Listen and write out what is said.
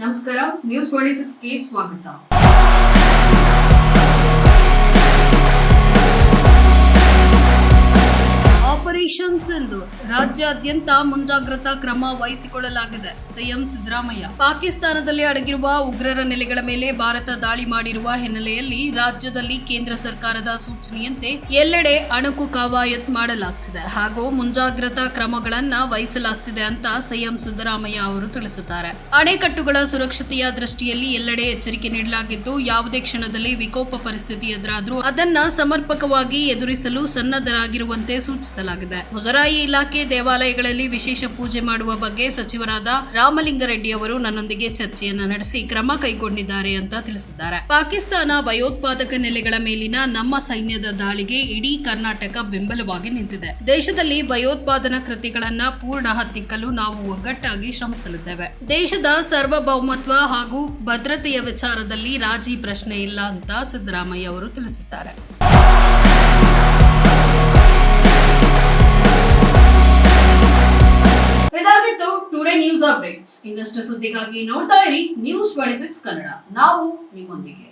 ನಮಸ್ಕಾರ, ನ್ಯೂಸ್ 26ಗೆ ಸ್ವಾಗತ. ಆಪರೇಷನ್ ಸಿಂಧೂರ್ ರಾಜ್ಯಾದ್ಯಂತ ಮುಂಜಾಗ್ರತಾ ಕ್ರಮ ವಹಿಸಿಕೊಳ್ಳಲಾಗಿದೆ. ಸಿಎಂ ಸಿದ್ದರಾಮಯ್ಯ ಪಾಕಿಸ್ತಾನದಲ್ಲಿ ಅಡಗಿರುವ ಉಗ್ರರ ನೆಲೆಗಳ ಮೇಲೆ ಭಾರತ ದಾಳಿ ಮಾಡಿರುವ ಹಿನ್ನೆಲೆಯಲ್ಲಿ ರಾಜ್ಯದಲ್ಲಿ ಕೇಂದ್ರ ಸರ್ಕಾರದ ಸೂಚನೆಯಂತೆ ಎಲ್ಲೆಡೆ ಅಣಕು ಕವಾಯತ್ ಮಾಡಲಾಗ್ತಿದೆ ಹಾಗೂ ಮುಂಜಾಗ್ರತಾ ಕ್ರಮಗಳನ್ನ ವಹಿಸಲಾಗ್ತಿದೆ ಅಂತ ಸಿಎಂ ಸಿದ್ದರಾಮಯ್ಯ ಅವರು ತಿಳಿಸಿದ್ದಾರೆ. ಅಣೆಕಟ್ಟುಗಳ ಸುರಕ್ಷತೆಯ ದೃಷ್ಟಿಯಲ್ಲಿ ಎಲ್ಲೆಡೆ ಎಚ್ಚರಿಕೆ ನೀಡಲಾಗಿದ್ದು, ಯಾವುದೇ ಕ್ಷಣದಲ್ಲಿ ವಿಕೋಪ ಪರಿಸ್ಥಿತಿ ಎದುರಾದರೂ ಅದನ್ನ ಸಮರ್ಪಕವಾಗಿ ಎದುರಿಸಲು ಸನ್ನದ್ಧರಾಗಿರುವಂತೆ ಸೂಚಿಸಲಾಗಿದೆ. ಮುಜರಾಯಿ ಇಲಾಖೆ ದೇವಾಲಯಗಳಲ್ಲಿ ವಿಶೇಷ ಪೂಜೆ ಮಾಡುವ ಬಗ್ಗೆ ಸಚಿವರಾದ ರಾಮಲಿಂಗಾರೆಡ್ಡಿ ಅವರು ನನ್ನೊಂದಿಗೆ ಚರ್ಚೆಯನ್ನ ನಡೆಸಿ ಕ್ರಮ ಕೈಗೊಂಡಿದ್ದಾರೆ ಅಂತ ತಿಳಿಸಿದ್ದಾರೆ. ಪಾಕಿಸ್ತಾನ ಭಯೋತ್ಪಾದಕ ನೆಲೆಗಳ ಮೇಲಿನ ನಮ್ಮ ಸೈನ್ಯದ ದಾಳಿಗೆ ಇಡೀ ಕರ್ನಾಟಕ ಬೆಂಬಲವಾಗಿ ನಿಂತಿದೆ. ದೇಶದಲ್ಲಿ ಭಯೋತ್ಪಾದನಾ ಕೃತ್ಯಗಳನ್ನ ಪೂರ್ಣ ಹತ್ತಿಕ್ಕಲು ನಾವು ಒಗ್ಗಟ್ಟಾಗಿ ಶ್ರಮಿಸಲಿದ್ದೇವೆ. ದೇಶದ ಸಾರ್ವಭೌಮತ್ವ ಹಾಗೂ ಭದ್ರತೆಯ ವಿಚಾರದಲ್ಲಿ ರಾಜಿ ಪ್ರಶ್ನೆ ಇಲ್ಲ ಅಂತ ಸಿದ್ದರಾಮಯ್ಯ ಅವರು ತಿಳಿಸಿದ್ದಾರೆ. ಇದಾಗಿತ್ತು ಟುಡೇ ನ್ಯೂಸ್ ಅಪ್ಡೇಟ್ಸ್. ಇನ್ನಷ್ಟು ಸುದ್ದಿಗಾಗಿ ನೋಡ್ತಾ ಇರಿ ನ್ಯೂಸ್ 26 ಕನ್ನಡ. ನಾವು ನಿಮ್ಮೊಂದಿಗೆ.